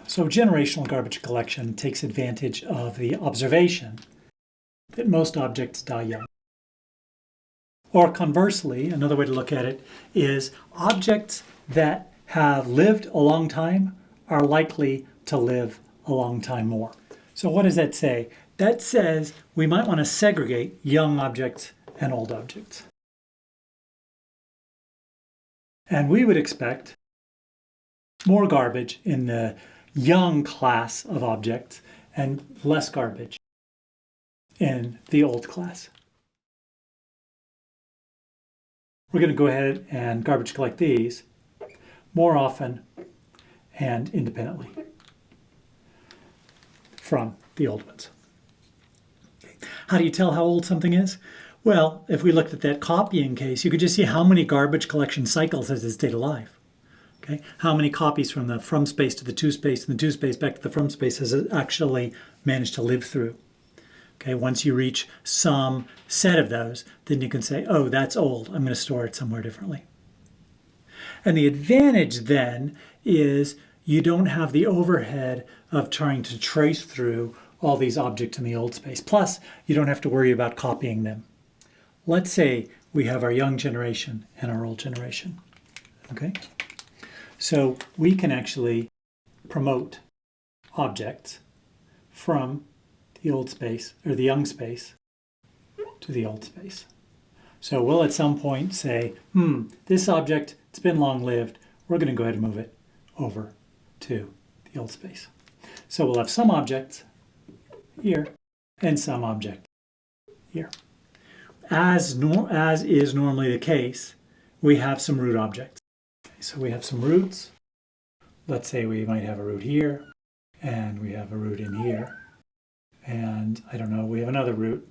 So generational garbage collection takes advantage of the observation that most objects die young. Or conversely, another way to look at it is objects that have lived a long time are likely to live a long time more. So what does that say? That says we might want to segregate young objects and old objects. And we would expect more garbage in the young class of objects and less garbage in the old class. We're going to go ahead and garbage collect these more often and independently from the old ones. Okay. How do you tell how old something is? Well, if we looked at that copying case, you could just see how many garbage collection cycles has it stayed alive. Okay. How many copies from the from space to the to space and the to space back to the from space has it actually managed to live through? Okay, once you reach some set of those, then you can say, oh, that's old. I'm going to store it somewhere differently. And the advantage then is you don't have the overhead of trying to trace through all these objects in the old space. Plus, you don't have to worry about copying them. Let's say we have our young generation and our old generation. Okay, so we can actually promote objects from the old space, or the young space, to the old space. So we'll at some point say, this object, it's been long-lived, we're going to go ahead and move it over to the old space. So we'll have some objects here and some object here. As is normally the case, we have some root objects. Okay, so we have some roots. Let's say we might have a root here, and we have a root in here. And I don't know, we have another root.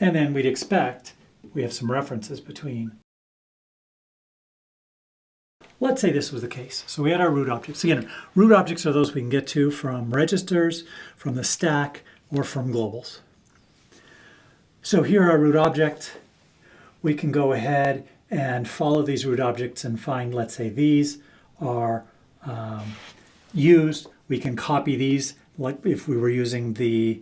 And then we'd expect we have some references between. Let's say this was the case. So we had our root objects. Again, root objects are those we can get to from registers, from the stack, or from globals. So here are our root objects. We can go ahead and follow these root objects and find, let's say these are used. We can copy these. Like if we were using the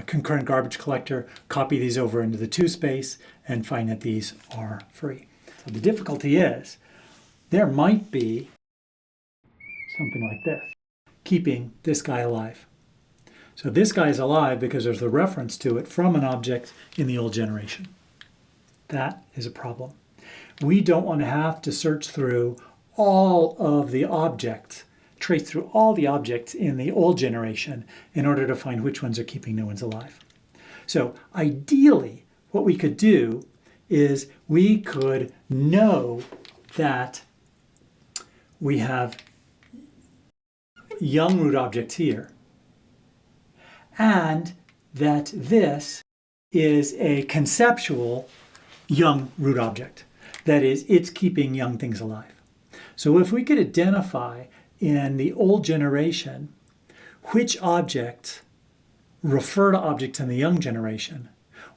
concurrent garbage collector, copy these over into the to space and find that these are free. So the difficulty is there might be something like this, keeping this guy alive. So this guy is alive because there's a reference to it from an object in the old generation. That is a problem. We don't want to have to search through all of the objects, trace through all the objects in the old generation in order to find which ones are keeping new ones alive. So ideally, what we could do is we could know that we have young root objects here, and that this is a conceptual young root object. That is, it's keeping young things alive. So if we could identify in the old generation which objects refer to objects in the young generation,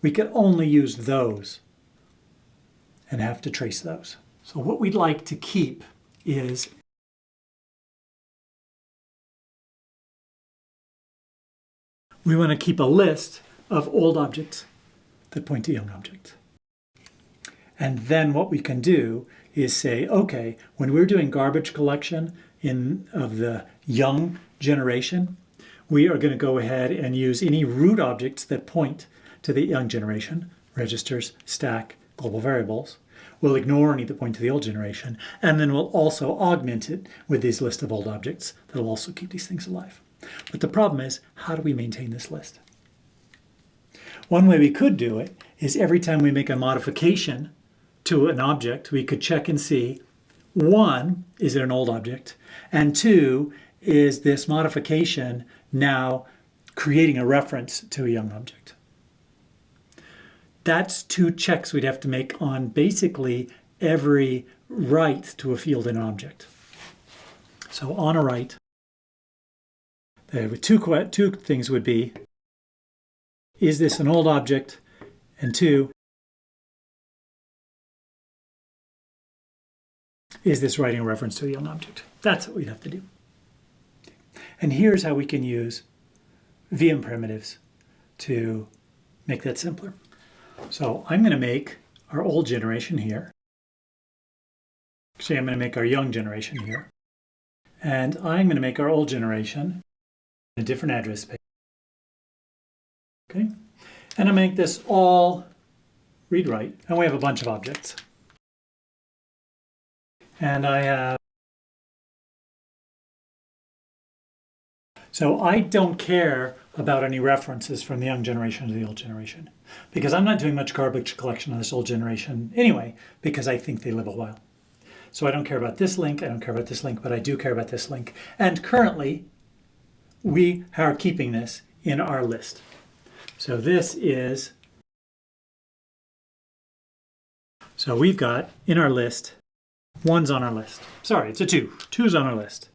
we could only use those and have to trace those. So what we'd like to keep is we want to keep a list of old objects that point to young objects. And then what we can do is say, okay, when we're doing garbage collection of the young generation, we are going to go ahead and use any root objects that point to the young generation, registers, stack, global variables. We'll ignore any that point to the old generation, and then we'll also augment it with this list of old objects that will also keep these things alive. But the problem is, how do we maintain this list? One way we could do it is every time we make a modification to an object, we could check and see, one, is it an old object? And two, is this modification now creating a reference to a young object? That's two checks we'd have to make on basically every write to a field in an object. So on a write, there were two things would be, is this an old object? And two, is this writing a reference to a young object? That's what we'd have to do. And here's how we can use VM primitives to make that simpler. So I'm going to make our old generation here. Actually, I'm going to make our young generation here. And I'm going to make our old generation a different address space. Okay? And I make this all read-write. And we have a bunch of objects. And I have... So I don't care about any references from the young generation to the old generation, because I'm not doing much garbage collection on this old generation anyway, because I think they live a while. So I don't care about this link, I don't care about this link, but I do care about this link. And currently, we are keeping this in our list. So this is, so we've got in our list, 1's on our list. Sorry, it's a 2. 2's on our list.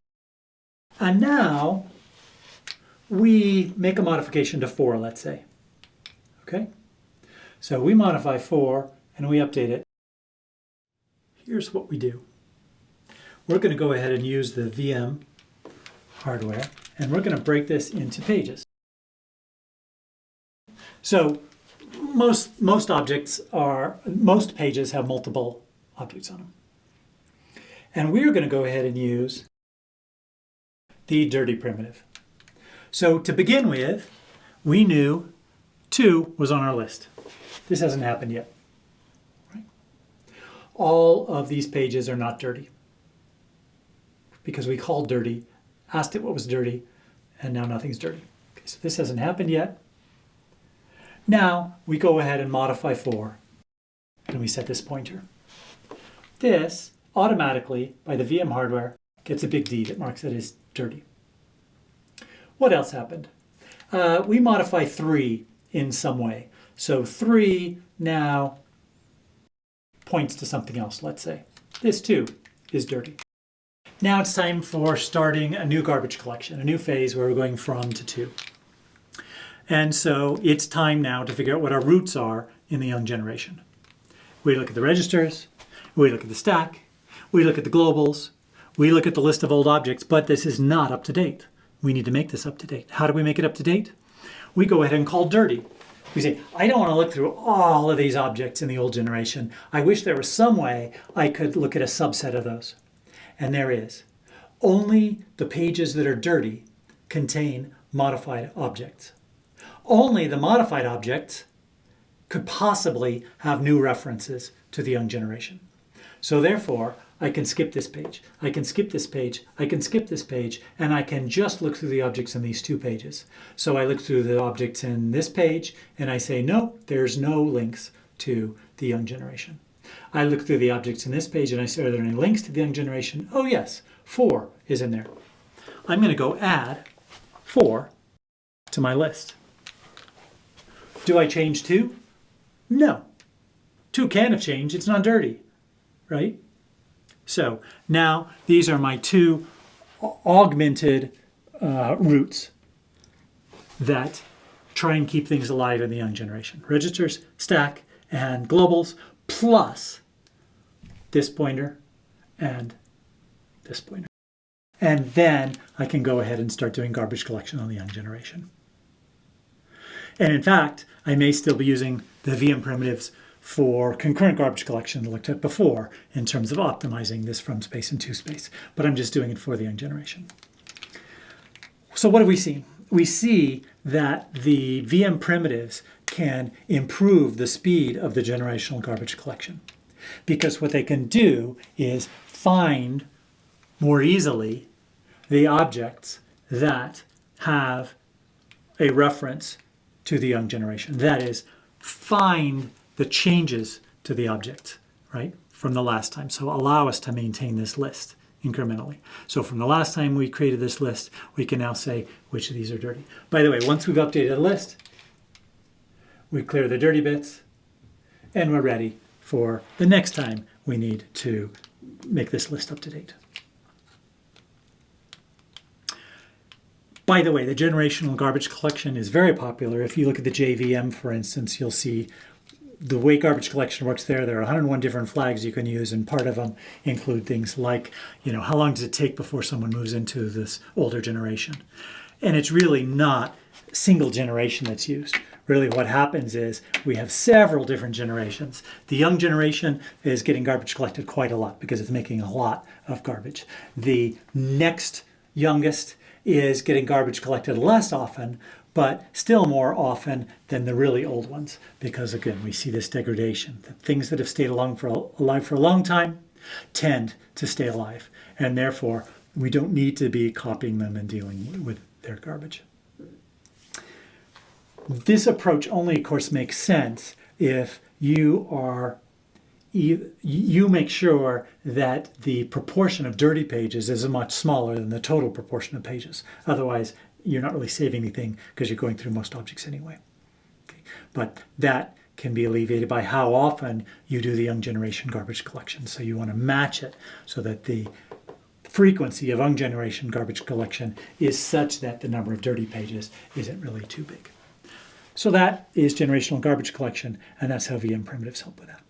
And now, we make a modification to 4, let's say. Okay? So we modify 4 and we update it. Here's what we do. We're going to go ahead and use the VM hardware, and we're going to break this into pages. So most pages have multiple objects on them. And we're going to go ahead and use the dirty primitive. So to begin with, we knew 2 was on our list. This hasn't happened yet. Right? All of these pages are not dirty, because we called dirty, asked it what was dirty, and now nothing's dirty. Okay, so this hasn't happened yet. Now we go ahead and modify 4, and we set this pointer. This automatically, by the VM hardware, gets a big D that marks it as dirty. What else happened? We modify 3 in some way. So 3 now points to something else, let's say. This too is dirty. Now it's time for starting a new garbage collection, a new phase where we're going from to to. And so it's time now to figure out what our roots are in the young generation. We look at the registers, we look at the stack, we look at the globals, we look at the list of old objects, but this is not up to date. We need to make this up to date. How do we make it up to date? We go ahead and call dirty. We say, I don't want to look through all of these objects in the old generation. I wish there was some way I could look at a subset of those. And there is. Only the pages that are dirty contain modified objects. Only the modified objects could possibly have new references to the young generation. So therefore, I can skip this page, I can skip this page, I can skip this page, and I can just look through the objects in these 2 pages. So I look through the objects in this page, and I say, no, there's no links to the young generation. I look through the objects in this page, and I say, are there any links to the young generation? Oh yes, 4 is in there. I'm going to go add 4 to my list. Do I change 2? No. 2 can have changed, it's not dirty, right? So now these are my 2 augmented roots that try and keep things alive in the young generation. Registers, stack, and globals, plus this pointer and this pointer. And then I can go ahead and start doing garbage collection on the young generation. And in fact, I may still be using the VM primitives for concurrent garbage collection looked at before in terms of optimizing this from space and to space, but I'm just doing it for the young generation. So what do we see? We see that the VM primitives can improve the speed of the generational garbage collection, because what they can do is find more easily the objects that have a reference to the young generation. That is, find the changes to the object, right, from the last time. So allow us to maintain this list incrementally. So from the last time we created this list, we can now say which of these are dirty. By the way, once we've updated the list, we clear the dirty bits, and we're ready for the next time we need to make this list up to date. By the way, the generational garbage collection is very popular. If you look at the JVM, for instance, you'll see the way garbage collection works there are 101 different flags you can use, and part of them include things like, how long does it take before someone moves into this older generation? And it's really not single generation that's used. Really what happens is we have several different generations. The young generation is getting garbage collected quite a lot because it's making a lot of garbage. The next youngest is getting garbage collected less often, but still more often than the really old ones, because again, we see this degradation. The things that have stayed alive for a long time tend to stay alive, and therefore we don't need to be copying them and dealing with their garbage. This approach only, of course, makes sense if you make sure that the proportion of dirty pages is much smaller than the total proportion of pages. Otherwise, you're not really saving anything because you're going through most objects anyway. Okay. But that can be alleviated by how often you do the young generation garbage collection. So you want to match it so that the frequency of young generation garbage collection is such that the number of dirty pages isn't really too big. So that is generational garbage collection, and that's how VM primitives help with that.